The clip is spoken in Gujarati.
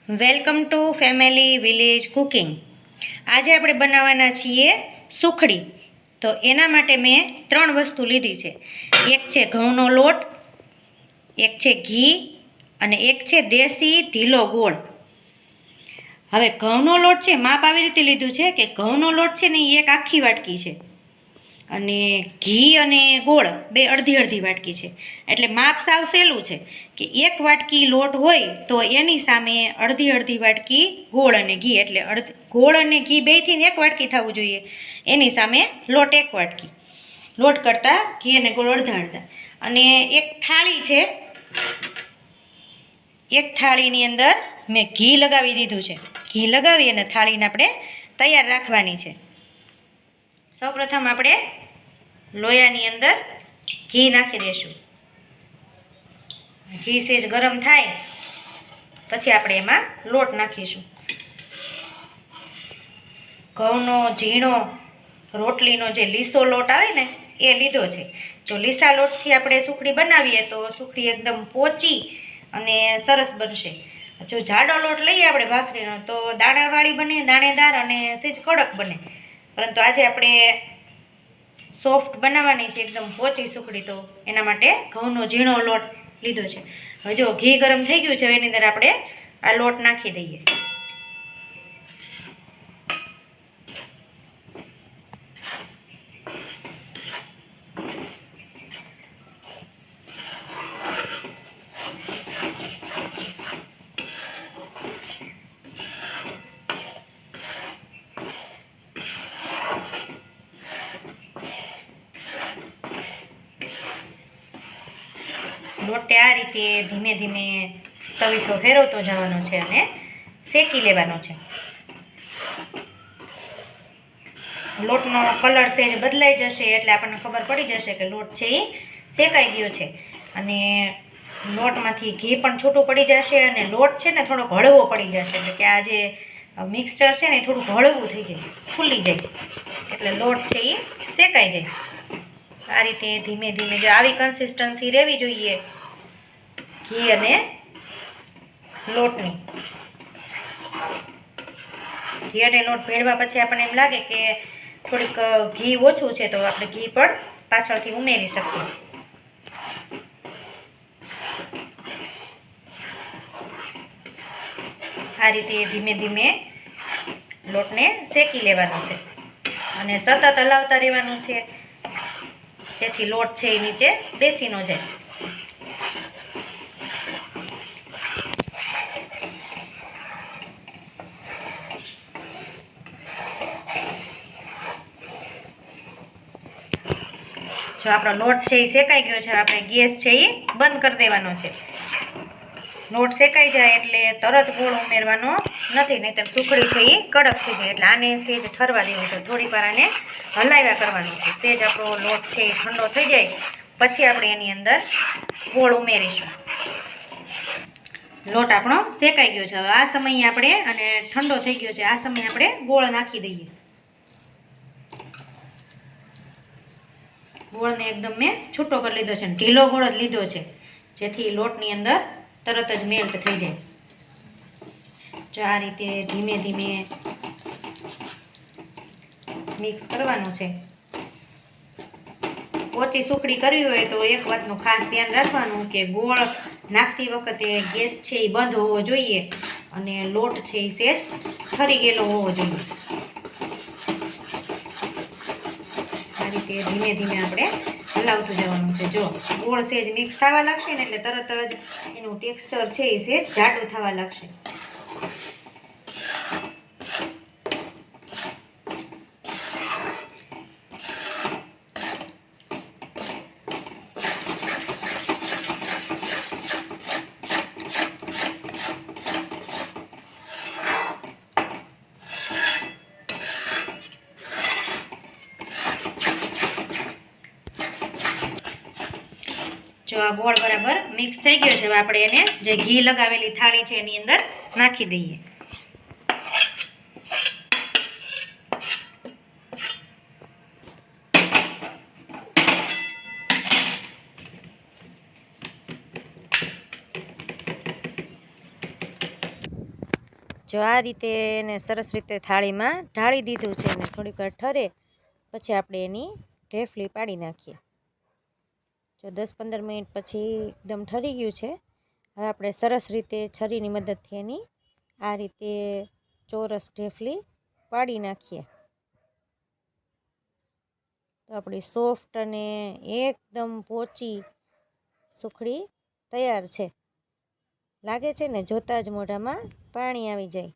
Welcome to family village cooking. આજે આપણે બનાવવાના છીએ સુખડી. તો એના માટે મેં 3 વસ્તુ લીધી છે. એક છે ઘઉંનો લોટ, એક છે ઘી અને એક છે દેશી ઢીલો ગોળ. હવે ઘઉંનો લોટ છે, માપ આવી રીતે લીધું છે કે ઘઉંનો લોટ છે ને એ 1 આખી વાટકી છે અને ઘી અને ગોળ 2 અડધી વાટકી છે. એટલે માપ સાવ સહેલું છે કે 1 વાટકી લોટ હોય તો એની સામે અડધી વાટકી ગોળ અને ઘી, એટલે ગોળ અને ઘી બેયથી 1 વાટકી થવું જોઈએ. એની સામે લોટ 1 વાટકી. લોટ કરતાં ઘી અને ગોળ અડધા. અને એક થાળી છે, એક થાળીની અંદર મેં ઘી લગાવી દીધું છે. ઘી લગાવી અને થાળીને આપણે તૈયાર રાખવાની છે. સૌપ્રથમ આપણે લોયાની અંદર ઘી નાખી દઈશું. ઘી સેજ ગરમ થાય પછી આપણે એમાં લોટ નાખીશું. ઘઉંનો ઝીણો રોટલીનો જે લીસો લોટ આવે ને એ લીધો છે. જો લીસા લોટથી આપણે સુખડી બનાવીએ તો સુખડી એકદમ પોચી અને સરસ બનશે. જો જાડો લોટ લઈએ આપણે ભાખરીનો તો દાણાવાળી બને, દાણેદાર અને સેજ કડક બને. પરંતુ આજે આપણે સોફ્ટ બનાવવાની છે, એકદમ પોચી સુખડી, તો એના માટે ઘઉંનો ઝીણો લોટ લીધો છે. હવે જો ઘી ગરમ થઈ ગયું છે, એની અંદર આપણે આ લોટ નાખી દઈએ. લોટે આ રીતે ધીમે ધીમે તવીથો ફેરવતો જવાનો છે અને શેકી લેવાનો છે. લોટનો કલર સેજ બદલાઈ જશે એટલે આપણને ખબર પડી જશે કે લોટ છે એ શેકાઈ ગયો છે. અને લોટમાંથી ઘી પણ છૂટું પડી જશે અને લોટ છે ને થોડોક હળવો પડી જશે. એટલે કે આ જે મિક્સચર છે ને એ થોડુંક હળવું થઈ જાય, ફૂલી જાય, એટલે લોટ છે એ શેકાઈ જાય. આ રીતે ધીમે ધીમે જો આવી કન્સિસ્ટન્સી રહેવી જોઈએ ઘી અને લોટની. ઘી અને લોટ ભેળવા પછી આપણને એમ લાગે કે થોડીક ઘી ઓછું છે તો આપણે ઘી પણ પાછળથી ઉમેરી શકીએ. આ રીતે ધીમે ધીમે લોટને શેકી લેવાનો છે અને સતત હલાવતા રહેવાનું છે જેથી લોટ છે એ નીચે બેસી ન જાય. જો આપણો લોટ છે એ શેકાઈ ગયો છે, આપણે ગેસ છે એ બંધ કરી દેવાનો છે. લોટ શેકાઈ જાય એટલે તરત ગોળ ઉમેરવાનો નથી, નહીંતર સુખડી છે એ કડક થઈ જાય. એટલે આને સેજ ઠરવા દેવું છે, થોડીક વાર આને હલાવ્યા કરવાનું છે. સેજ આપણો લોટ છે એ ઠંડો થઈ જાય પછી આપણે એની અંદર ગોળ ઉમેરીશું. લોટ આપણો શેકાઈ ગયો છે. હવે આ સમયે આપણે, અને ઠંડો થઈ ગયો છે, આ સમયે આપણે ગોળ નાખી દઈએ. ગોળને એકદમ મેં છૂટો કરી લીધો છે, ઢીલો ગોળ જ લીધો છે જેથી લોટની અંદર તરત જ મેલ્ટ થઈ જાય. જો આ રીતે ધીમે ધીમે મિક્સ કરવાનું છે. ઓછી સુખડી કરવી હોય તો એક વાતનું ખાસ ધ્યાન રાખવાનું કે ગોળ નાખતી વખતે ગેસ છે એ બંધ હોવો જોઈએ અને લોટ છે એ સેજ ઠરી ગયેલો હોવો જોઈએ. આ રીતે ધીમે ધીમે આપણે હલાવતું જવાનું છે. જો ગોળ સેજ મિક્સ થવા લાગશે ને એટલે તરત જ એનું ટેક્સચર છે એ સેજ જાડું થવા લાગશે. જો આ ગોળ બરાબર મિક્સ થઈ ગયો છે, હવે આપણે એને જે ઘી લગાવેલી થાળી છે એની અંદર નાખી દઈએ. જો આ રીતે એને સરસ રીતે થાળીમાં ઢાળી દીધું છે અને થોડીક વાર ઠરે પછી આપણે એની ઢેફલી પાડી નાખીએ. જો 10-15 મિનિટ પછી એકદમ ઠરી ગયું છે. હવે આપણે સરસ રીતે છરીની મદદથી એની આ રીતે ચોરસ ઢેફલી પાડી નાખીએ. તો આપણી સોફ્ટ અને એકદમ પોચી સુખડી તૈયાર છે. લાગે છે ને જોતાં જ મોઢામાં પાણી આવી જાય.